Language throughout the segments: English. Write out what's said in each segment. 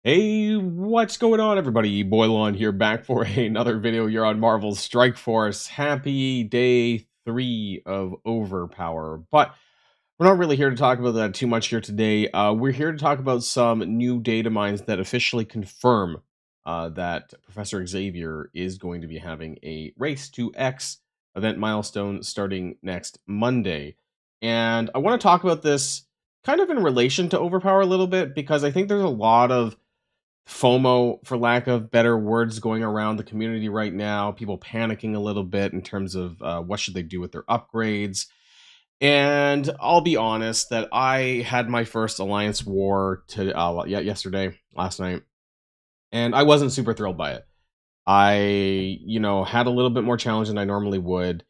Hey, what's going on, everybody? Boilon here, back for another video here on Marvel's Strike Force. Happy day 3 of Overpower. But we're not really here to talk about that too much here today. We're here to talk about some new data mines that officially confirm that Professor Xavier is going to be having a Race to X event milestone starting next Monday. And I want to talk about this kind of in relation to Overpower a little bit because I think there's a lot of FOMO, for lack of better words, going around the community right now. People panicking a little bit in terms of what should they do with their upgrades. And I'll be honest that I had my first Alliance War yesterday, last night, and I wasn't super thrilled by it. I had a little bit more challenge than I normally would,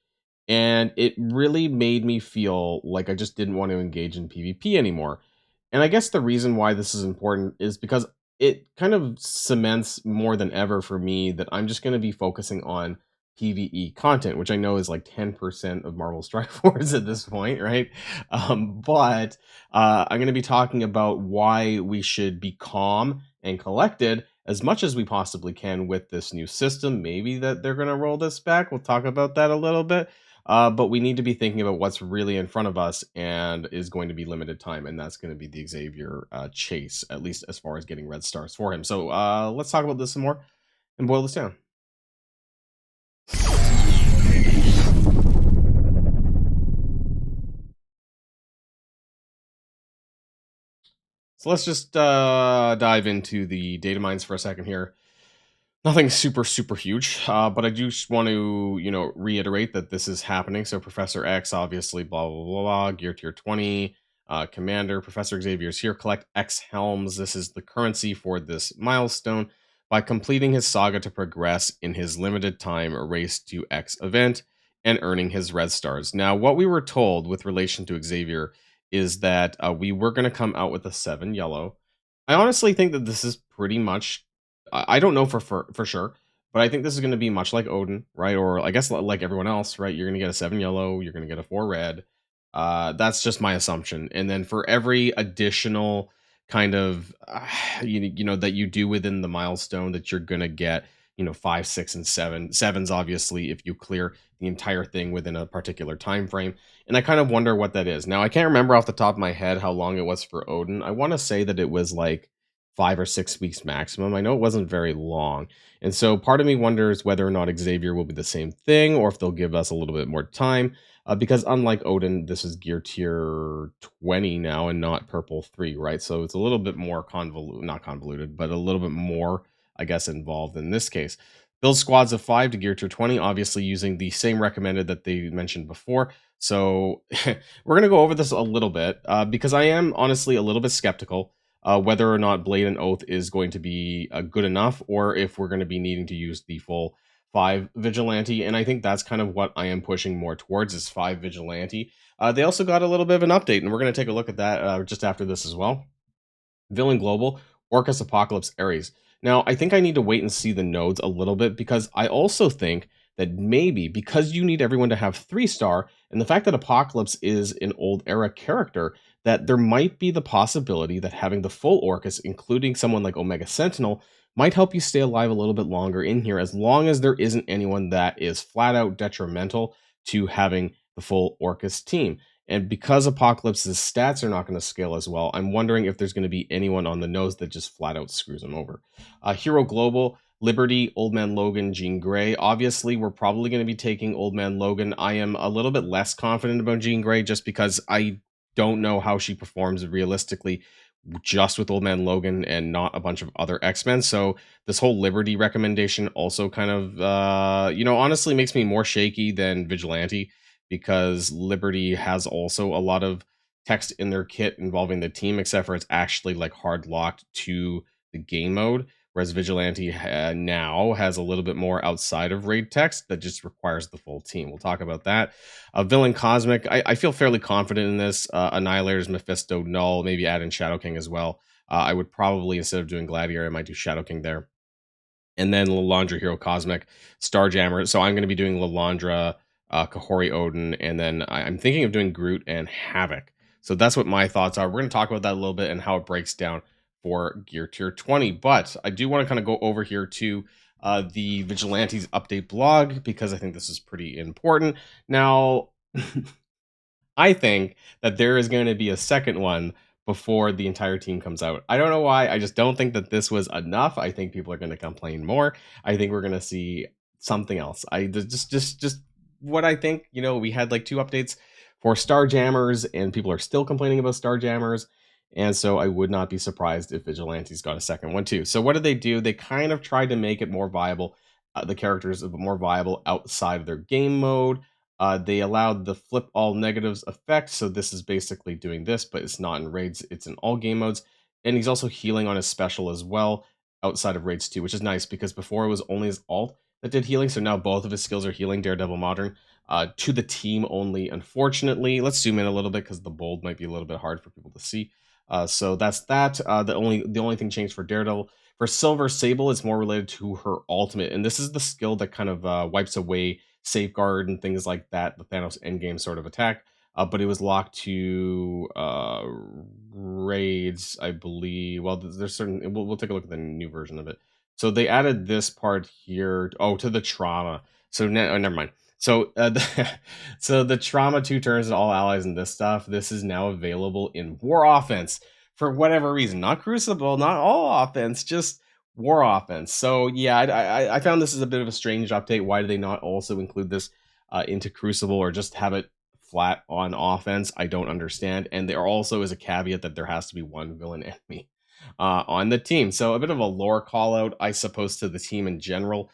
and it really made me feel like I just didn't want to engage in PvP anymore. And I guess the reason why this is important is because it kind of cements more than ever for me that I'm just going to be focusing on PvE content, which I know is like 10% of Marvel Strike Force at this point, right? But I'm going to be talking about why we should be calm and collected as much as we possibly can with this new system. Maybe that they're going to roll this back. We'll talk about that a little bit. But we need to be thinking about what's really in front of us and is going to be limited time, and that's going to be the Xavier chase, at least as far as getting red stars for him. So let's talk about this some more and boil this down. So let's just dive into the data mines for a second here. Nothing super huge, but I do just want to reiterate that this is happening. So Professor X, obviously, blah blah blah, blah gear tier 20. Commander Professor Xavier is here. Collect X helms. This is the currency for this milestone. By completing his saga to progress in his limited time race to X event and earning his red stars. Now, what we were told with relation to Xavier is that we were going to come out with a 7 yellow. I honestly think that this is pretty much, I don't know for sure, but I think this is going to be much like Odin, right? Or I guess like everyone else, right? You're going to get a 7 yellow, you're going to get a 4 red. That's just my assumption. And then for every additional kind of that you do within the milestone, that you're going to get 5, 6, and 7. Sevens, obviously, if you clear the entire thing within a particular time frame. And I kind of wonder what that is. Now, I can't remember off the top of my head how long it was for Odin. I want to say that it was like 5 or 6 weeks maximum. I know it wasn't very long. And so part of me wonders whether or not Xavier will be the same thing, or if they'll give us a little bit more time. Because unlike Odin, this is gear tier 20 now and not purple 3, right? So it's a little bit more convoluted, not convoluted, but a little bit more, I guess, involved in this case. Build squads of 5 to gear tier 20, obviously using the same recommended that they mentioned before. So we're going to go over this a little bit because I am honestly a little bit skeptical whether or not Blade and Oath is going to be good enough, or if we're going to be needing to use the full 5 Vigilante. And I think that's kind of what I am pushing more towards, is 5 Vigilante. They also got a little bit of an update, and we're going to take a look at that just after this as well. Villain Global, Orcus Apocalypse Ares. Now, I think I need to wait and see the nodes a little bit, because I also think that maybe because you need everyone to have 3-star, and the fact that Apocalypse is an old era character, that there might be the possibility that having the full Orcus, including someone like Omega Sentinel, might help you stay alive a little bit longer in here, as long as there isn't anyone that is flat out detrimental to having the full Orcus team. And because Apocalypse's stats are not going to scale as well, I'm wondering if there's going to be anyone on the nose that just flat out screws them over. Hero Global, Liberty, Old Man Logan, Jean Grey. Obviously, we're probably going to be taking Old Man Logan. I am a little bit less confident about Jean Grey just because I don't know how she performs realistically just with Old Man Logan and not a bunch of other X-Men. So this whole Liberty recommendation also kind of, honestly makes me more shaky than Vigilante, because Liberty has also a lot of text in their kit involving the team, except for it's actually like hard locked to the game mode, whereas Vigilante now has a little bit more outside of raid text that just requires the full team. We'll talk about that. Villain Cosmic, I feel fairly confident in this. Annihilators, Mephisto, Null, maybe add in Shadow King as well. I would probably, instead of doing Gladiator, I might do Shadow King there. And then Lalandra, Hero Cosmic, Starjammer. So I'm going to be doing Lalandra, Kahori Odin, and then I'm thinking of doing Groot and Havoc. So that's what my thoughts are. We're going to talk about that a little bit and how it breaks down for Gear Tier 20. But I do want to kind of go over here to the Vigilantes update blog because I think this is pretty important. Now, I think that there is going to be a second one before the entire team comes out. I don't know why. I just don't think that this was enough. I think people are going to complain more. I think we're going to see something else. Just what I think. You know, we had like 2 updates for Starjammers, and people are still complaining about Starjammers. And so I would not be surprised if Vigilantes got a second one too. So what did they do? They kind of tried to make it more viable, the characters more viable outside of their game mode. They allowed the flip all negatives effect, so this is basically doing this, but it's not in raids, it's in all game modes. And he's also healing on his special as well, outside of raids too, which is nice because before it was only his alt that did healing, so now both of his skills are healing, Daredevil Modern. To the team only, unfortunately. Let's zoom in a little bit because the bold might be a little bit hard for people to see. So that's that. The only thing changed for Daredevil. For Silver Sable, it's more related to her ultimate, and this is the skill that kind of wipes away Safeguard and things like that, the Thanos endgame sort of attack. But it was locked to raids, I believe. Well, there's certain. We'll take a look at the new version of it. So they added this part here. Oh, to the trauma. So never mind. So so the trauma 2 turns and all allies and this stuff. This is now available in War Offense for whatever reason. Not Crucible, not all offense, just War Offense. So yeah, I found this is a bit of a strange update. Why do they not also include this into Crucible or just have it flat on offense? I don't understand. And there also is a caveat that there has to be one villain enemy on the team. So a bit of a lore call out, I suppose, to the team in general.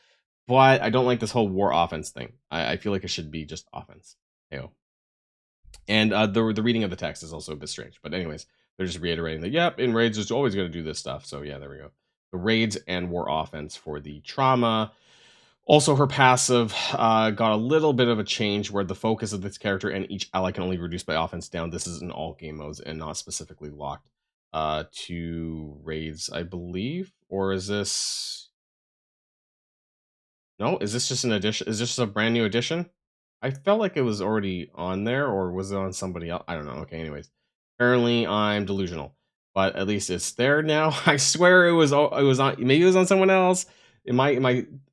But I don't like this whole War Offense thing. I feel like it should be just offense. Ew. And the reading of the text is also a bit strange. But anyways, they're just reiterating that, yep, in raids, it's always going to do this stuff. So yeah, there we go. The raids and War Offense for the trauma. Also, her passive got a little bit of a change where the focus of this character and each ally can only reduce by offense down. This is in all game modes and not specifically locked to raids, I believe. Or is this... No, is this just an addition? Is this just a brand new addition? I felt like it was already on there, or was it on somebody else? I don't know. Okay, anyways. Apparently I'm delusional. But at least it's there now. I swear it was on, maybe it was on someone else. It might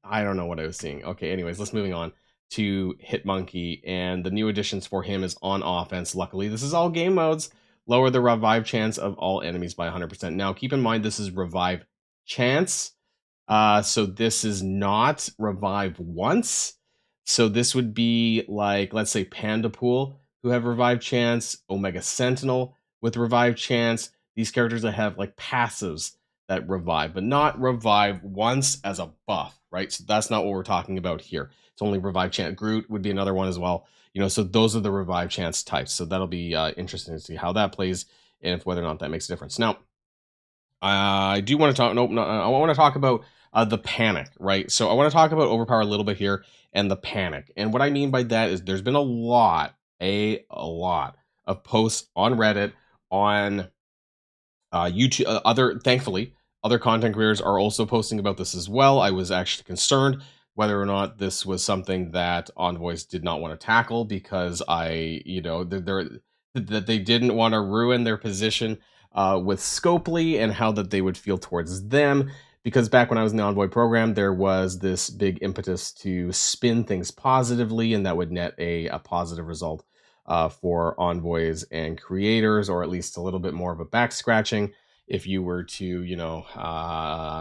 I don't know what I was seeing. Okay, anyways, let's moving on to Hitmonkey, and the new additions for him is on offense. Luckily, this is all game modes. Lower the revive chance of all enemies by 100%. Now, keep in mind this is revive chance. So this is not revive once. So this would be like, let's say Panda Pool, who have revive chance, Omega Sentinel with revive chance. These characters that have like passives that revive, but not revive once as a buff, right? So that's not what we're talking about here. It's only revive chance. Groot would be another one as well. You know, so those are the revive chance types. So that'll be interesting to see how that plays and if whether or not that makes a difference. Now, I do want to talk. Nope, no, I want to talk about the panic, right? So I want to talk about Overpower a little bit here and the panic. And what I mean by that is there's been a lot of posts on Reddit, on YouTube, thankfully, other content creators are also posting about this as well. I was actually concerned whether or not this was something that Envoys did not want to tackle because that they didn't want to ruin their position with Scopely and how that they would feel towards them. Because back when I was in the Envoy program, there was this big impetus to spin things positively, and that would net a positive result for envoys and creators, or at least a little bit more of a back scratching if you were to,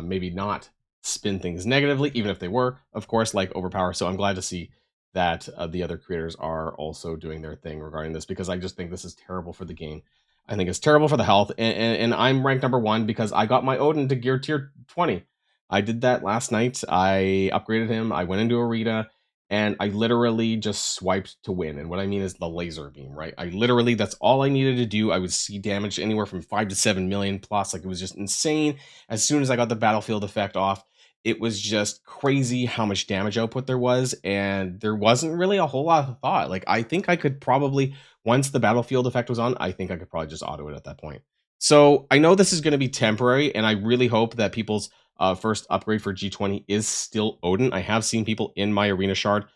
maybe not spin things negatively, even if they were, of course, like Overpower. So I'm glad to see that the other creators are also doing their thing regarding this, because I just think this is terrible for the game. I think it's terrible for the health, and I'm ranked number 1 because I got my Odin to gear tier 20. I did that last night. I upgraded him. I went into Arena, and I literally just swiped to win. And what I mean is the laser beam, right? That's all I needed to do. I would see damage anywhere from 5 to 7 million plus. Like, it was just insane. As soon as I got the battlefield effect off, it was just crazy how much damage output there was, and there wasn't really a whole lot of thought. Like, I think I could probably, once the battlefield effect was on, I think I could probably just auto it at that point. So I know this is going to be temporary, and I really hope that people's first upgrade for G20 is still Odin. I have seen people in my arena shard.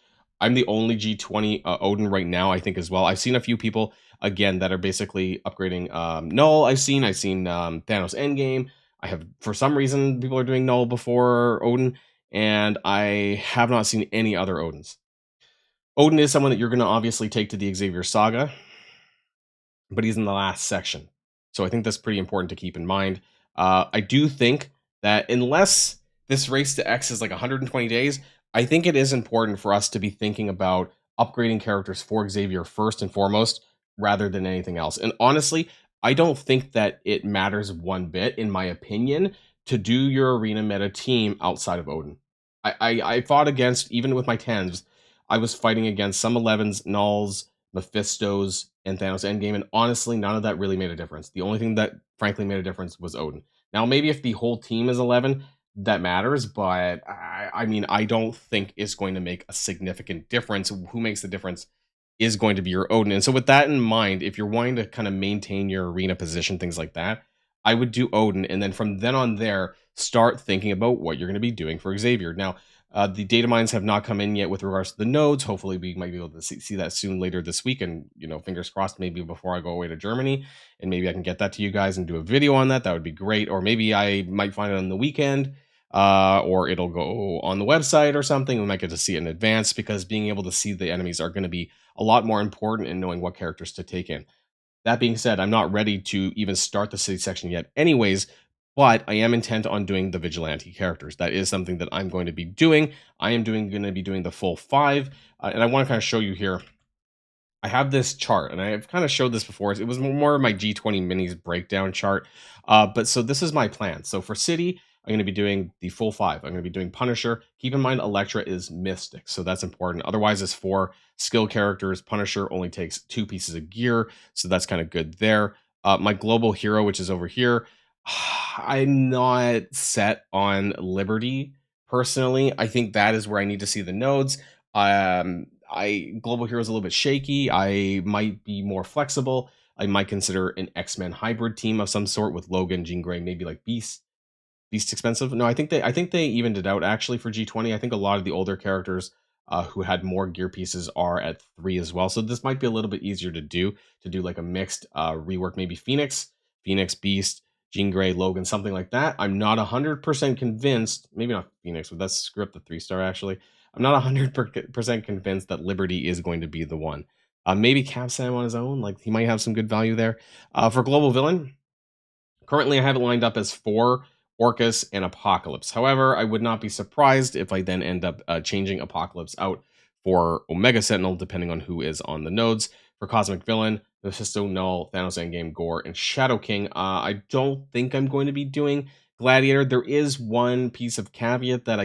I'm the only G20 Odin right now, I think, as well. I've seen a few people, again, that are basically upgrading Null. I've seen Thanos Endgame. I have, for some reason, people are doing Null before Odin, and I have not seen any other Odins. Odin is someone that you're going to obviously take to the Xavier saga, but he's in the last section. So I think that's pretty important to keep in mind. I do think that unless this race to X is like 120 days, I think it is important for us to be thinking about upgrading characters for Xavier first and foremost, rather than anything else. And honestly, I don't think that it matters one bit, in my opinion, to do your arena meta team outside of Odin. I fought against, even with my 10s, I was fighting against some 11s, Nulls, Mephistos, and Thanos Endgame, and honestly, none of that really made a difference. The only thing that frankly made a difference was Odin. Now, maybe if the whole team is 11, that matters, but I mean, I don't think it's going to make a significant difference. Who makes the difference is going to be your Odin. And so, with that in mind, if you're wanting to kind of maintain your arena position, things like that, I would do Odin, and then from then on there, start thinking about what you're going to be doing for Xavier. Now, the data mines have not come in yet with regards to the nodes. Hopefully, we might be able to see that soon later this week. And, fingers crossed, maybe before I go away to Germany, and maybe I can get that to you guys and do a video on that. That would be great. Or maybe I might find it on the weekend, or it'll go on the website or something. We might get to see it in advance, because being able to see the enemies are going to be a lot more important in knowing what characters to take in. That being said, I'm not ready to even start the city section yet anyways, but I am intent on doing the Vigilante characters. That is something that I'm going to be doing. I am going to be doing the full 5, and I want to kind of show you here. I have this chart, and I've kind of showed this before. It was more of my G20 minis breakdown chart. But so this is my plan. So for City, I'm going to be doing the full 5. I'm going to be doing Punisher. Keep in mind, Elektra is Mystic, so that's important. Otherwise, it's 4 skill characters. Punisher only takes 2 pieces of gear, so that's kind of good there. My global hero, which is over here, I'm not set on Liberty personally. I think that is where I need to see the nodes. Global Hero is a little bit shaky. I might be more flexible. I might consider an X-Men hybrid team of some sort with Logan, Jean Grey, maybe like Beast expensive. No, I think they evened it out actually for G20. I think a lot of the older characters who had more gear pieces are at 3 as well. So this might be a little bit easier to do like a mixed rework, maybe Phoenix, Beast, Jean Grey, Logan, something like that. I'm not 100% convinced, maybe not Phoenix, but that's screw up the 3-star actually. I'm not 100% convinced that Liberty is going to be the one. Maybe Cap Sam on his own, like he might have some good value there. For Global Villain, currently I have it lined up as 4 Orcus and Apocalypse. However, I would not be surprised if I then end up changing Apocalypse out for Omega Sentinel, depending on who is on the nodes. For Cosmic Villain, Mephisto, Null, Thanos Endgame, Gore, and Shadow King. I don't think I'm going to be doing Gladiator. There is one piece of caveat that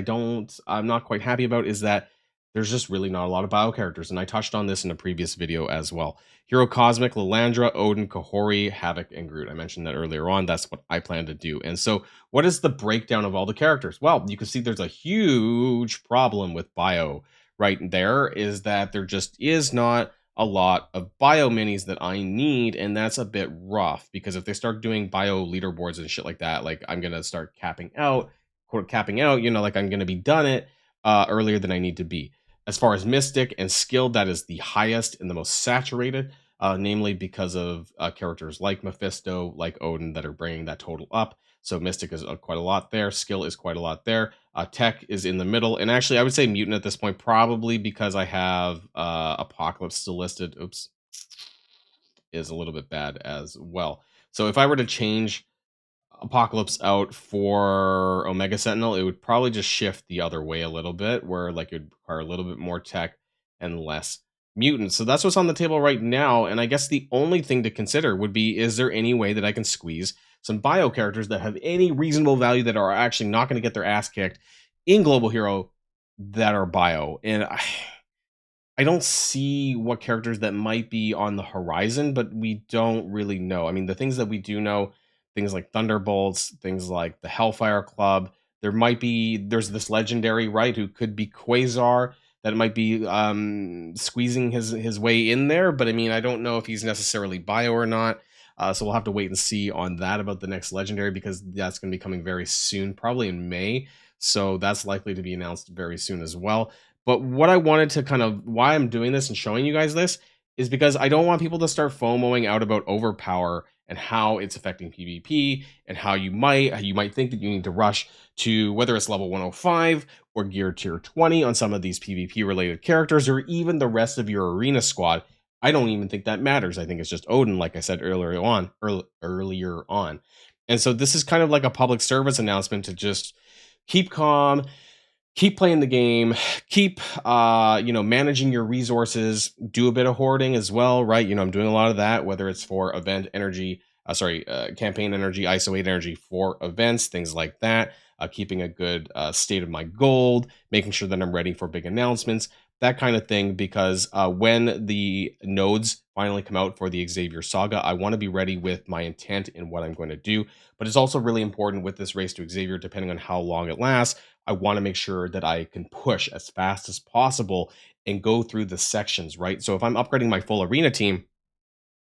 I'm not quite happy about, is that there's just really not a lot of bio characters, and I touched on this in a previous video as well. Hero Cosmic, Lilandra, Odin, Kahori, Havoc, and Groot. I mentioned that earlier on. That's what I plan to do. And so, what is the breakdown of all the characters? Well, you can see there's a huge problem with bio right there, is that there just is not a lot of bio minis that I need, and that's a bit rough, because if they start doing bio leaderboards and shit like that, like I'm gonna start capping out, like I'm gonna be done it earlier than I need to be. As far as Mystic and Skilled, that is the highest and the most saturated, namely because of characters like Mephisto, like Odin, that are bringing that total up. So Mystic is quite a lot there. Skill is quite a lot there. Tech is in the middle. And actually, I would say Mutant at this point, probably because I have Apocalypse still listed. Oops. Is a little bit bad as well. So if I were to change Apocalypse out for Omega Sentinel, it would probably just shift the other way a little bit, where like it would require a little bit more tech and less mutants. So that's what's on the table right now. And I guess the only thing to consider would be, is there any way that I can squeeze some bio characters that have any reasonable value, that are actually not going to get their ass kicked in Global Hero, that are bio? And I don't see what characters that might be on the horizon, but we don't really know. I mean, the things that we do know, things like Thunderbolts, things like the Hellfire Club, there's this legendary, right, who could be Quasar, that might be squeezing his way in there. But I mean, I don't know if he's necessarily bio or not. So we'll have to wait and see on that about the next legendary, because that's going to be coming very soon, probably in May. So that's likely to be announced very soon as well. But what I wanted to why I'm doing this and showing you guys this is because I don't want people to start FOMOing out about Overpower and how it's affecting PvP, and how you might think that you need to rush to whether it's level 105 or gear tier 20 on some of these PvP related characters, or even the rest of your arena squad. I don't even think that matters. I think it's just Odin, like I said earlier on. And so this is kind of like a public service announcement to just keep calm, keep playing the game, keep managing your resources, do a bit of hoarding as well, right? I'm doing a lot of that, whether it's for event energy, campaign energy, ISO 8 energy for events, things like that. Keeping a good state of my gold, making sure that I'm ready for big announcements, that kind of thing, because when the nodes finally come out for the Xavier saga, I want to be ready with my intent in what I'm going to do. But it's also really important with this race to Xavier, depending on how long it lasts, I want to make sure that I can push as fast as possible and go through the sections, right? So if I'm upgrading my full arena team,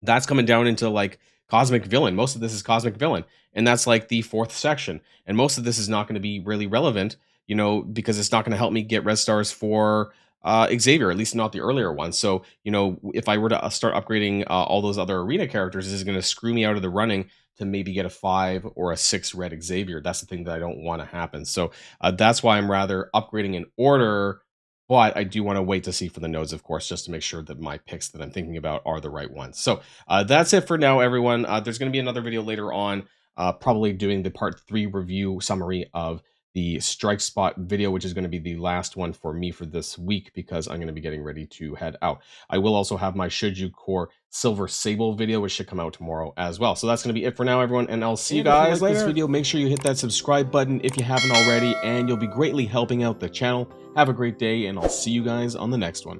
that's coming down into like Cosmic Villain. Most of this is Cosmic Villain, and that's like the 4th section. And most of this is not going to be really relevant, because it's not going to help me get red stars for Xavier, at least not the earlier ones. So, if I were to start upgrading all those other arena characters, this is going to screw me out of the running to maybe get a 5 or a 6 red Xavier. That's the thing that I don't want to happen. So that's why I'm rather upgrading in order. But I do want to wait to see for the nodes, of course, just to make sure that my picks that I'm thinking about are the right ones. So that's it for now, everyone. There's going to be another video later on, probably doing the part 3 review summary of the strike spot video, which is going to be the last one for me for this week, because I'm going to be getting ready to head out. I will also have my Should You Core Silver Sable video, which should come out tomorrow as well. So that's going to be it for now, everyone, and I'll see you guys later. If you like this video, make sure you hit that subscribe button if you haven't already, and you'll be greatly helping out the channel. Have a great day, and I'll see you guys on the next one.